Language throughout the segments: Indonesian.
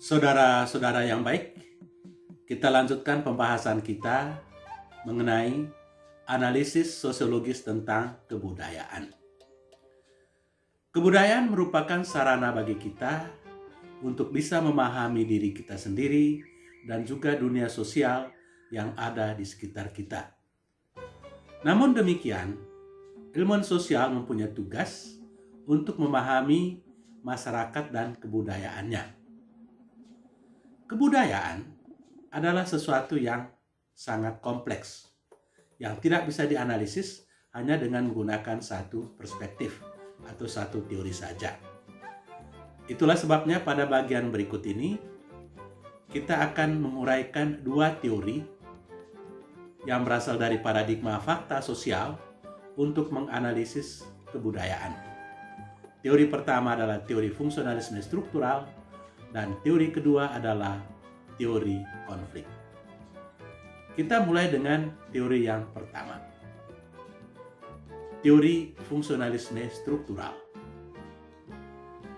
Saudara-saudara yang baik, kita lanjutkan pembahasan kita mengenai analisis sosiologis tentang kebudayaan. Kebudayaan merupakan sarana bagi kita untuk bisa memahami diri kita sendiri dan juga dunia sosial yang ada di sekitar kita. Namun demikian, ilmuwan sosial mempunyai tugas untuk memahami masyarakat dan kebudayaannya. Kebudayaan adalah sesuatu yang sangat kompleks, yang tidak bisa dianalisis hanya dengan menggunakan satu perspektif atau satu teori saja. Itulah sebabnya pada bagian berikut ini, kita akan menguraikan dua teori yang berasal dari paradigma fakta sosial untuk menganalisis kebudayaan. Teori pertama adalah teori fungsionalisme struktural, dan teori kedua adalah teori konflik. Kita mulai dengan teori yang pertama. Teori fungsionalisme struktural.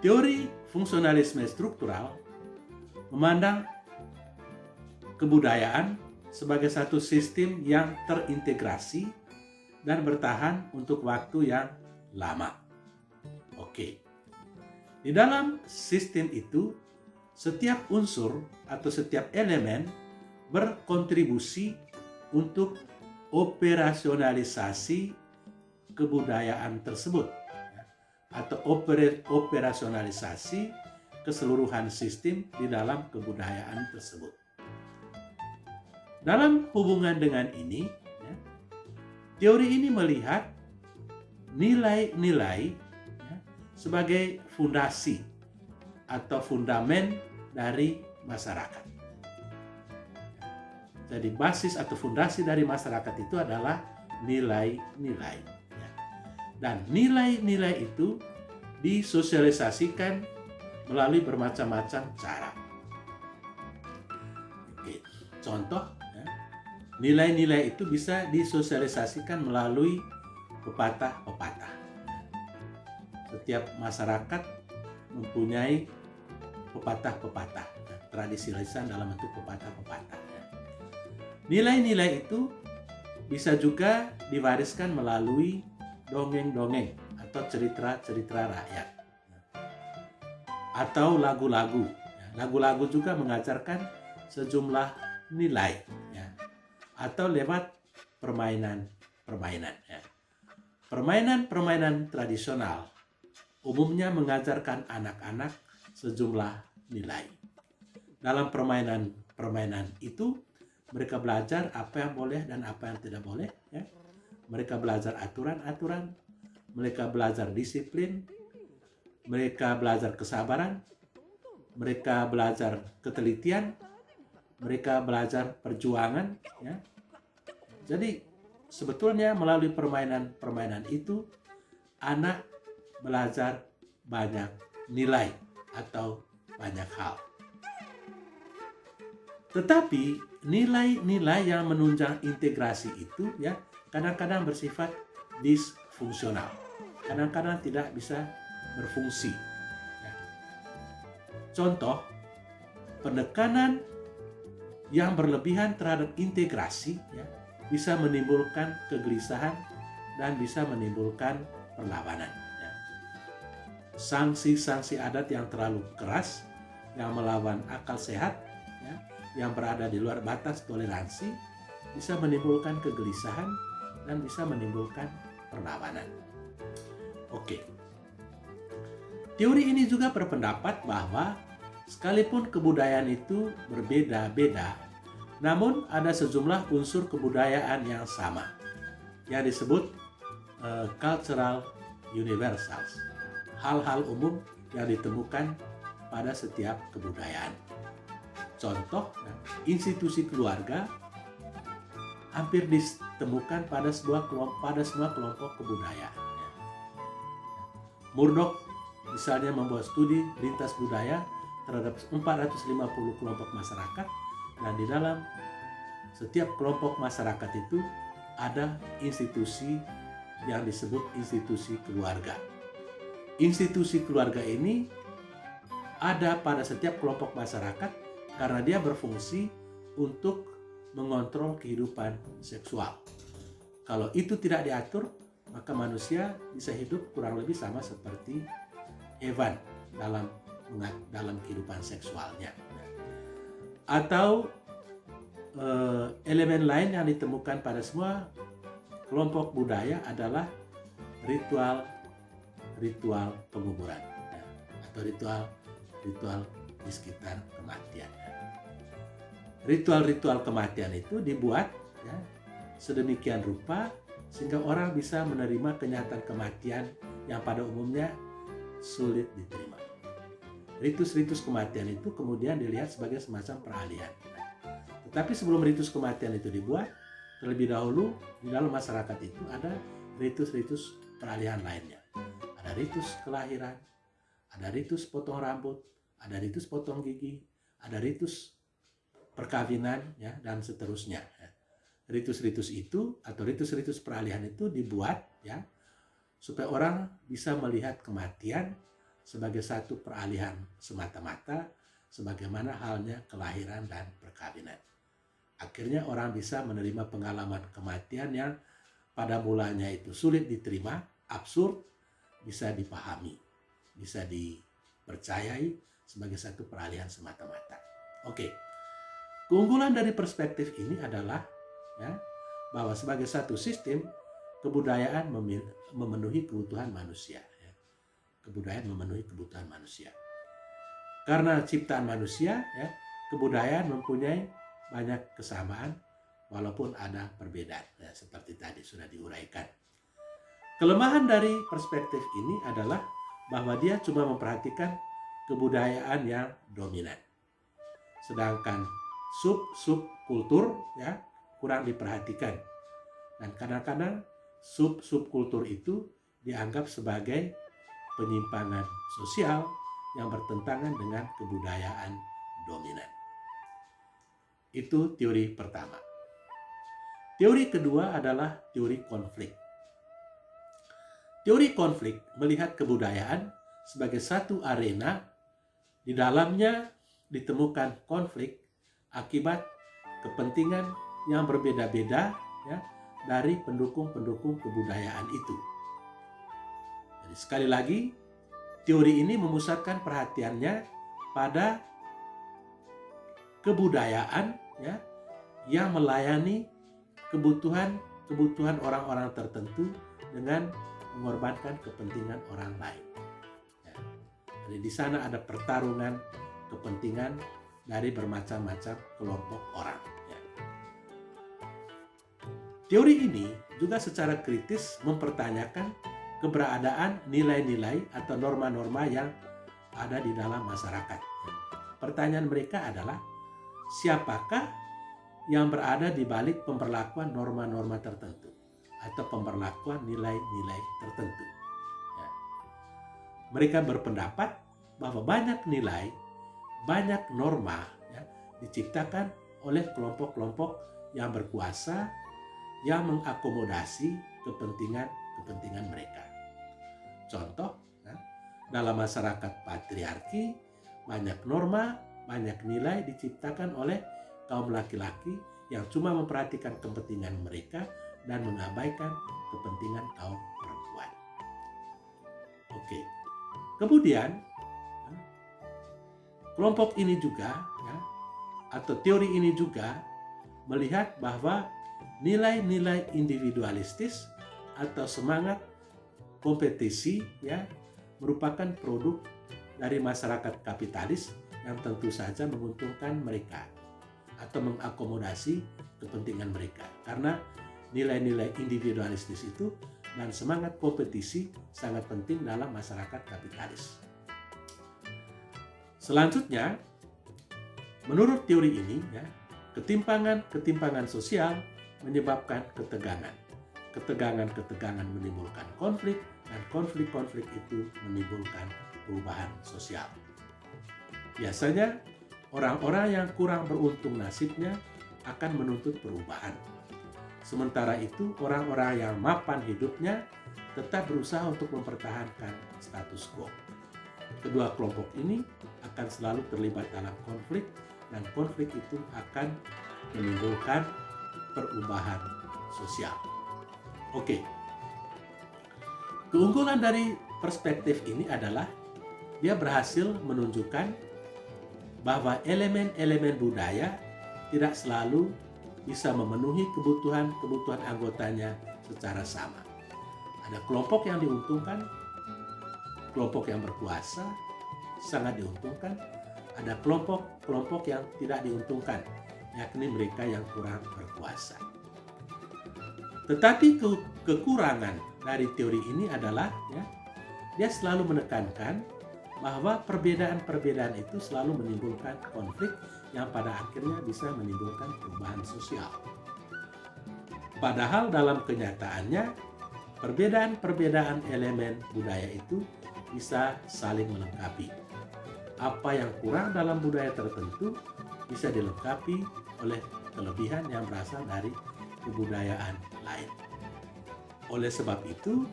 Teori fungsionalisme struktural memandang kebudayaan sebagai satu sistem yang terintegrasi dan bertahan untuk waktu yang lama. Oke. Di dalam sistem itu, setiap unsur atau setiap elemen berkontribusi untuk operasionalisasi kebudayaan tersebut atau operasionalisasi keseluruhan sistem di dalam kebudayaan tersebut. Dalam hubungan dengan ini, teori ini melihat nilai-nilai sebagai fondasi atau fundamen dari masyarakat. Jadi basis atau fondasi dari masyarakat itu adalah nilai-nilai. Dan nilai-nilai itu disosialisasikan melalui bermacam-macam cara. Oke. Contoh, nilai-nilai itu bisa disosialisasikan melalui pepatah-pepatah. Setiap masyarakat mempunyai pepatah-pepatah, tradisi lisan dalam bentuk pepatah-pepatah. Nilai-nilai itu bisa juga diwariskan melalui dongeng-dongeng atau cerita-cerita rakyat atau lagu-lagu. Lagu-lagu juga mengajarkan sejumlah nilai atau lewat permainan-permainan. Permainan-permainan tradisional umumnya mengajarkan anak-anak sejumlah nilai. Dalam permainan itu, mereka belajar apa yang boleh dan apa yang tidak boleh. Mereka belajar aturan-aturan, mereka belajar disiplin, mereka belajar kesabaran, mereka belajar ketelitian, mereka belajar perjuangan. Jadi sebetulnya melalui permainan-permainan itu, anak belajar banyak nilai atau banyak hal. Tetapi nilai-nilai yang menunjang integrasi itu kadang-kadang bersifat disfungsional. Kadang-kadang tidak bisa berfungsi. Contoh, penekanan yang berlebihan terhadap integrasi bisa menimbulkan kegelisahan dan bisa menimbulkan perlawanan. Sanksi-sanksi adat yang terlalu keras, yang melawan akal sehat, yang berada di luar batas toleransi, bisa menimbulkan kegelisahan dan bisa menimbulkan perlawanan. Oke. Teori ini juga berpendapat bahwa sekalipun kebudayaan itu berbeda-beda, namun ada sejumlah unsur kebudayaan yang sama, yang disebut cultural universals. Hal-hal umum yang ditemukan pada setiap kebudayaan. Contoh, institusi keluarga hampir ditemukan pada semua kelompok kebudayaan. Murdoch misalnya membuat studi lintas budaya terhadap 450 kelompok masyarakat, dan di dalam setiap kelompok masyarakat itu ada institusi yang disebut institusi keluarga. Institusi keluarga ini ada pada setiap kelompok masyarakat karena dia berfungsi untuk mengontrol kehidupan seksual. Kalau itu tidak diatur, maka manusia bisa hidup kurang lebih sama seperti hewan dalam kehidupan seksualnya. Atau elemen lain yang ditemukan pada semua kelompok budaya adalah ritual penguburan atau ritual di sekitar kematian. Ritual kematian itu dibuat sedemikian rupa sehingga orang bisa menerima kenyataan kematian yang pada umumnya sulit diterima. Ritus-ritus kematian itu kemudian dilihat sebagai semacam peralihan. Tetapi sebelum ritus kematian itu dibuat, terlebih dahulu di dalam masyarakat itu ada ritus-ritus peralihan lainnya. Ada ritus kelahiran, ada ritus potong rambut, ada ritus potong gigi, ada ritus perkawinan, dan seterusnya. Ritus-ritus itu atau ritus-ritus peralihan itu dibuat supaya orang bisa melihat kematian sebagai satu peralihan semata-mata, sebagaimana halnya kelahiran dan perkawinan. Akhirnya orang bisa menerima pengalaman kematian yang pada mulanya itu sulit diterima, absurd, bisa dipahami, bisa dipercayai sebagai satu peralihan semata-mata. Oke, keunggulan dari perspektif ini adalah bahwa sebagai satu sistem kebudayaan memenuhi kebutuhan manusia. Kebudayaan memenuhi kebutuhan manusia. Karena ciptaan manusia, kebudayaan mempunyai banyak kesamaan walaupun ada perbedaan. Seperti tadi sudah diuraikan. Kelemahan dari perspektif ini adalah bahwa dia cuma memperhatikan kebudayaan yang dominan. Sedangkan sub-kultur kurang diperhatikan. Dan kadang-kadang sub-kultur itu dianggap sebagai penyimpangan sosial yang bertentangan dengan kebudayaan dominan. Itu teori pertama. Teori kedua adalah teori konflik. Teori konflik melihat kebudayaan sebagai satu arena di dalamnya ditemukan konflik akibat kepentingan yang berbeda-beda dari pendukung-pendukung kebudayaan itu. Jadi sekali lagi, teori ini memusatkan perhatiannya pada kebudayaan yang melayani kebutuhan orang-orang tertentu dengan mengorbankan kepentingan orang lain. Jadi di sana ada pertarungan kepentingan dari bermacam-macam kelompok orang. Teori ini juga secara kritis mempertanyakan keberadaan nilai-nilai atau norma-norma yang ada di dalam masyarakat. Pertanyaan mereka adalah, siapakah yang berada di balik pemberlakuan norma-norma tertentu atau pemberlakuan nilai-nilai tertentu? Mereka berpendapat bahwa banyak nilai, banyak norma diciptakan oleh kelompok-kelompok yang berkuasa yang mengakomodasi kepentingan mereka. Contoh, dalam masyarakat patriarki, banyak norma, banyak nilai diciptakan oleh kaum laki-laki yang cuma memperhatikan kepentingan mereka dan mengabaikan kepentingan kaum perempuan. Oke. Kemudian, kelompok ini juga, atau teori ini juga melihat bahwa nilai-nilai individualistis atau semangat kompetisi merupakan produk dari masyarakat kapitalis yang tentu saja menguntungkan mereka atau mengakomodasi kepentingan mereka. Karena nilai-nilai individualistis itu dan semangat kompetisi sangat penting dalam masyarakat kapitalis. Selanjutnya, menurut teori ini, ketimpangan sosial menyebabkan ketegangan. Ketegangan menimbulkan konflik, dan konflik itu menimbulkan perubahan sosial. Biasanya, orang-orang yang kurang beruntung nasibnya akan menuntut perubahan. Sementara itu, orang-orang yang mapan hidupnya tetap berusaha untuk mempertahankan status quo. kedua kelompok ini akan selalu terlibat dalam konflik, dan konflik itu akan menimbulkan perubahan sosial. Oke. Keunggulan dari perspektif ini adalah dia berhasil menunjukkan bahwa elemen-elemen budaya tidak selalu bisa memenuhi kebutuhan anggotanya secara sama. Ada kelompok yang diuntungkan, kelompok yang berkuasa sangat diuntungkan, ada kelompok yang tidak diuntungkan, yakni mereka yang kurang berkuasa. Tetapi kekurangan dari teori ini adalah dia selalu menekankan bahwa perbedaan-perbedaan itu selalu menimbulkan konflik yang pada akhirnya bisa menimbulkan perubahan sosial. Padahal dalam kenyataannya perbedaan-perbedaan elemen budaya itu bisa saling melengkapi. Apa yang kurang dalam budaya tertentu bisa dilengkapi oleh kelebihan yang berasal dari kebudayaan lain. Oleh sebab itu,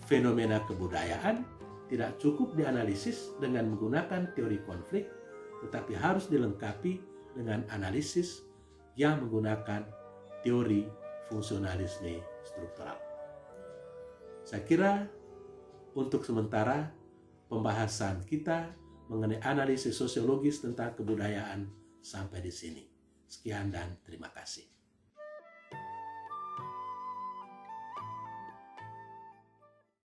fenomena kebudayaan tidak cukup dianalisis dengan menggunakan teori konflik, tetapi harus dilengkapi dengan analisis yang menggunakan teori fungsionalisme struktural. Saya kira untuk sementara pembahasan kita mengenai analisis sosiologis tentang kebudayaan sampai di sini. Sekian dan terima kasih.